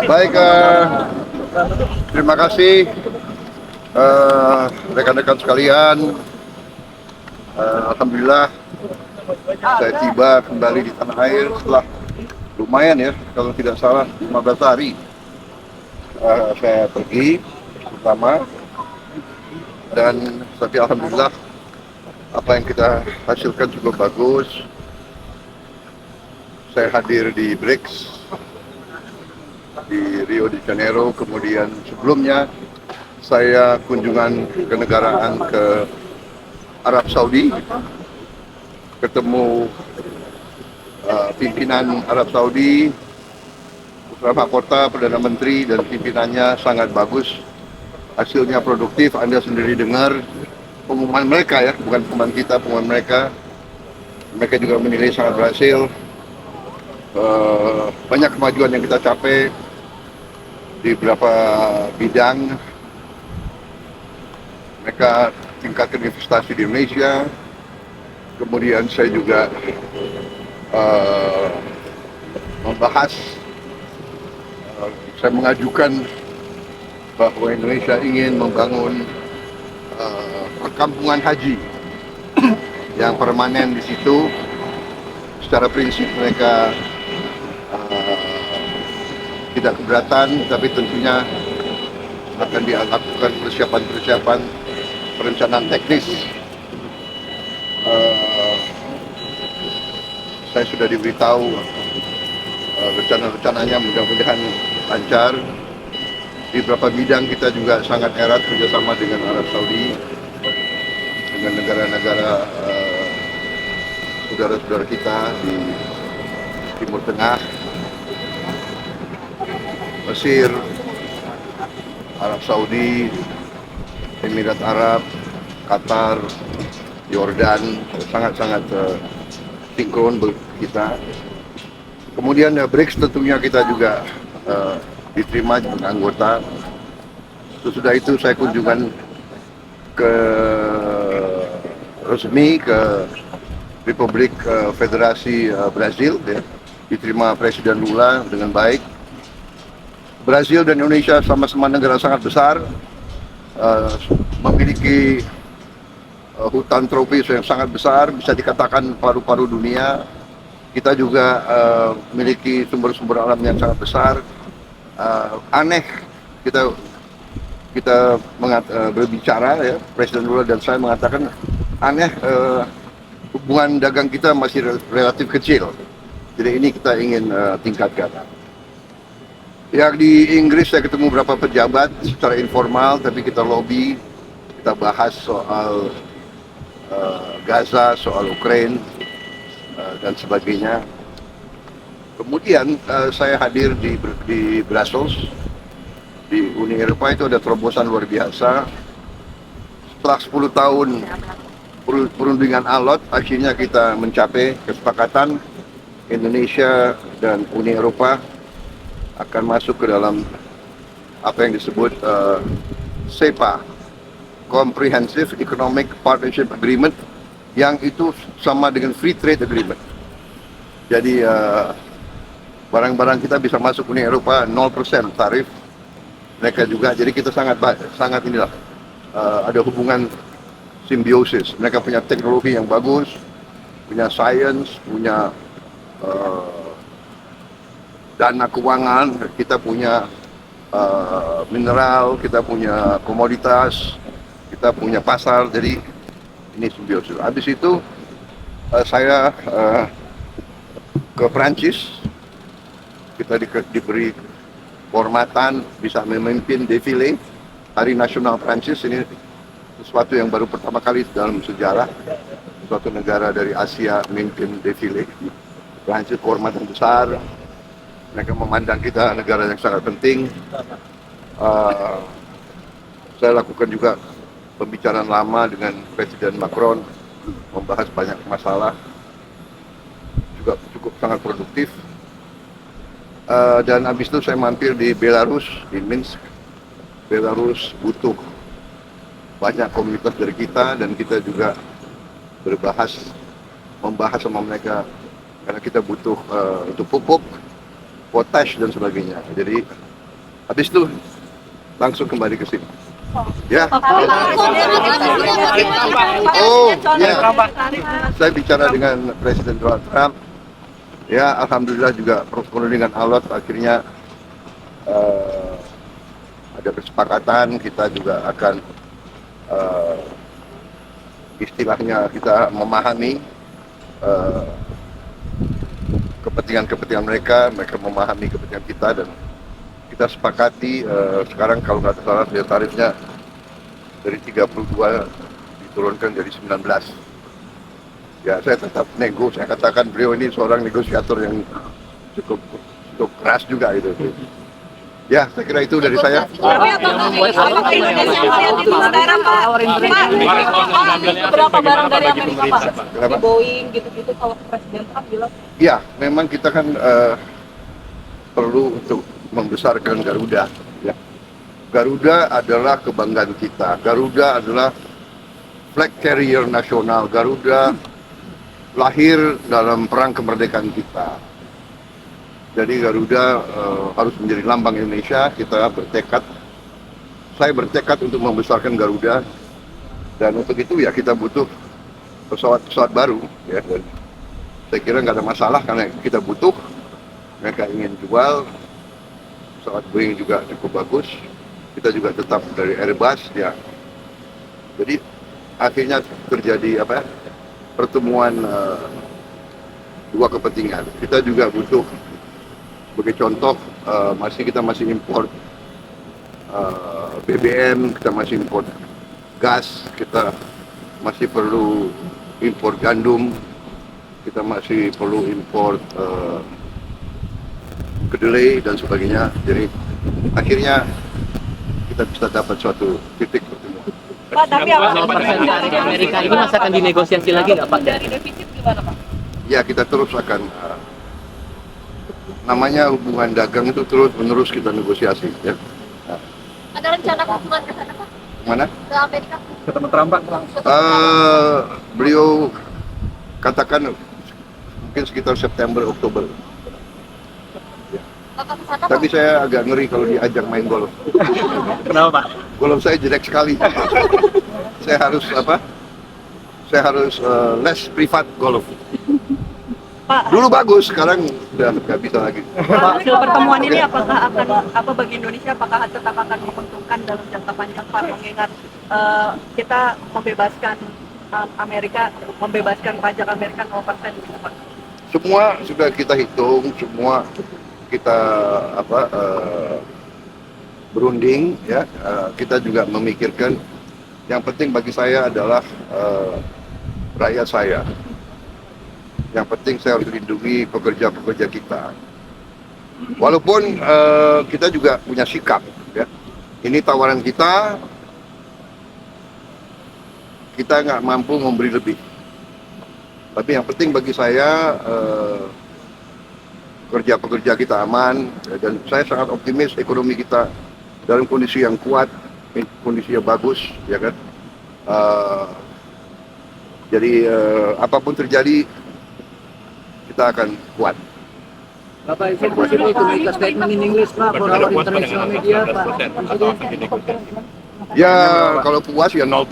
Baik, terima kasih rekan-rekan sekalian. Alhamdulillah saya tiba kembali di tanah air setelah lumayan ya, kalau tidak salah 15 hari saya pergi pertama, dan tapi alhamdulillah apa yang kita hasilkan cukup bagus. Saya hadir di BRICS di Rio de Janeiro, kemudian sebelumnya saya kunjungan kenegaraan ke Arab Saudi, ketemu pimpinan Arab Saudi, putra mahkota, Perdana Menteri, dan pimpinannya sangat bagus. Hasilnya produktif, Anda sendiri dengar pengumuman mereka ya, bukan pengumuman kita, pengumuman mereka. Mereka juga menilai sangat berhasil. Banyak kemajuan yang kita capai di beberapa bidang. Mereka tingkatkan investasi di Indonesia. Kemudian saya juga membahas, saya mengajukan bahwa Indonesia ingin membangun perkampungan haji yang permanen di situ. Secara prinsip mereka tidak keberatan, tapi tentunya akan dilakukan persiapan-persiapan perencanaan teknis. Saya sudah diberitahu rencana-rencananya, mudah-mudahan lancar. Di beberapa bidang kita juga sangat erat kerjasama dengan Arab Saudi, dengan negara-negara saudara-saudara kita di Timur Tengah, Mesir, Arab Saudi, Emirat Arab, Qatar, Yordan, sangat-sangat sinkron kita. Kemudian BRICS tentunya kita juga diterima sebagai anggota. Sesudah itu saya kunjungan ke resmi ke Republik Federasi Brazil ya. Diterima Presiden Lula dengan baik. Brazil dan Indonesia sama-sama negara sangat besar, memiliki hutan tropis yang sangat besar, bisa dikatakan paru-paru dunia. Kita juga memiliki sumber-sumber alam yang sangat besar. Aneh kita berbicara ya, Presiden Lula dan saya mengatakan aneh, hubungan dagang kita masih relatif kecil. Jadi ini kita ingin tingkatkan. Yang di Inggris saya ketemu beberapa pejabat secara informal, tapi kita lobby, kita bahas soal Gaza, soal Ukraina, dan sebagainya. Kemudian saya hadir di Brussels, di Uni Eropa. Itu ada terobosan luar biasa. Setelah 10 tahun perundingan alot, akhirnya kita mencapai kesepakatan Indonesia dan Uni Eropa akan masuk ke dalam apa yang disebut CEPA, Comprehensive Economic Partnership Agreement, yang itu sama dengan Free Trade Agreement. Jadi barang-barang kita bisa masuk Uni Eropa 0% tarif. Mereka juga, jadi kita sangat inilah ada hubungan simbiosis. Mereka punya teknologi yang bagus, punya sains, punya dana keuangan, kita punya mineral, kita punya komoditas, kita punya pasar. Jadi ini simbiosis. Habis itu saya ke Prancis. Kita diberi kehormatan bisa memimpin defile Hari Nasional Prancis. Ini sesuatu yang baru pertama kali dalam sejarah suatu negara dari Asia memimpin defile. Prancis kehormatan besar. Mereka memandang kita negara yang sangat penting. Saya lakukan juga pembicaraan lama dengan Presiden Macron, membahas banyak masalah, juga cukup sangat produktif. Dan habis itu saya mampir di Belarus, di Minsk. Belarus butuh banyak komunitas dari kita, dan kita juga membahas sama mereka, karena kita butuh untuk pupuk, potash dan sebagainya. Jadi habis itu langsung kembali ke sini. Ya. Oh, ya. Saya bicara dengan Presiden Donald Trump. Ya, alhamdulillah juga perundingan Allah akhirnya ada kesepakatan. Kita juga akan istilahnya kita memahami kepentingan mereka memahami kepentingan kita, dan kita sepakati sekarang kalau nggak salah tarifnya dari 32 diturunkan jadi 19. Ya, saya tetap nego. Saya katakan beliau ini seorang negosiator yang cukup keras juga itu. Ya, saya kira itu dari saya. Tapi apakah Indonesia melihat itu sekarang, Pak? Berapa barang dari Amerika, Pak? Di Boeing gitu-gitu kalau Presiden Trump bilang. Ya, memang kita kan perlu untuk membesarkan Garuda. Ya. Garuda adalah kebanggaan kita. Garuda adalah flag carrier nasional. Garuda lahir dalam perang kemerdekaan kita. Jadi Garuda harus menjadi lambang Indonesia. Kita bertekad, saya bertekad untuk membesarkan Garuda, dan untuk itu ya kita butuh pesawat baru. Ya. Dan saya kira nggak ada masalah karena kita butuh. Mereka ingin jual pesawat Boeing juga cukup bagus. Kita juga tetap dari Airbus ya. Jadi akhirnya terjadi pertemuan dua kepentingan. Kita juga butuh, sebagai contoh, kita masih impor BBM, kita masih impor gas, kita masih perlu impor gandum, kita masih perlu impor kedelai dan sebagainya. Jadi akhirnya kita bisa dapat suatu titik pertemuan. Pak, tapi kalau persen dari Amerika ini masih akan dinegosiasi lagi nggak, Pak? Dari defisit gimana, Pak? Ya, kita terus akan namanya hubungan dagang itu terus-menerus kita negosiasi. Ya. Nah. Ada rencana kunjungan ke sana, Pak? Mana? Ke Amerika? Ketemu Trump, Pak? Beliau katakan mungkin sekitar September Oktober. Bapak ke sana, Tapi saya agak ngeri kalau diajak main golf. Kenapa, Pak? Golf saya jelek sekali. Saya harus Saya harus les privat golf. Pak, Dulu bagus, sekarang udah nggak bisa lagi. hasil pertemuan ini apakah akan bagi Indonesia, apakah tetap akan menguntungkan dalam jangka panjang, Pak, mengingat kita membebaskan membebaskan pajak Amerika 0% gitu, Pak? Semua sudah kita hitung, semua kita berunding ya. Kita juga memikirkan yang penting bagi saya adalah rakyat saya. Yang penting saya harus lindungi pekerja-pekerja kita. Walaupun kita juga punya sikap ya. Ini tawaran kita nggak mampu memberi lebih. Tapi yang penting bagi saya pekerja-pekerja kita aman, dan saya sangat optimis ekonomi kita dalam kondisi yang kuat, kondisi yang bagus, ya kan. Jadi apapun terjadi kita akan kuat. Bapak, is it possible to make a statement in English, Pak, for our international media, Pak? Ya kalau puas ya 0%.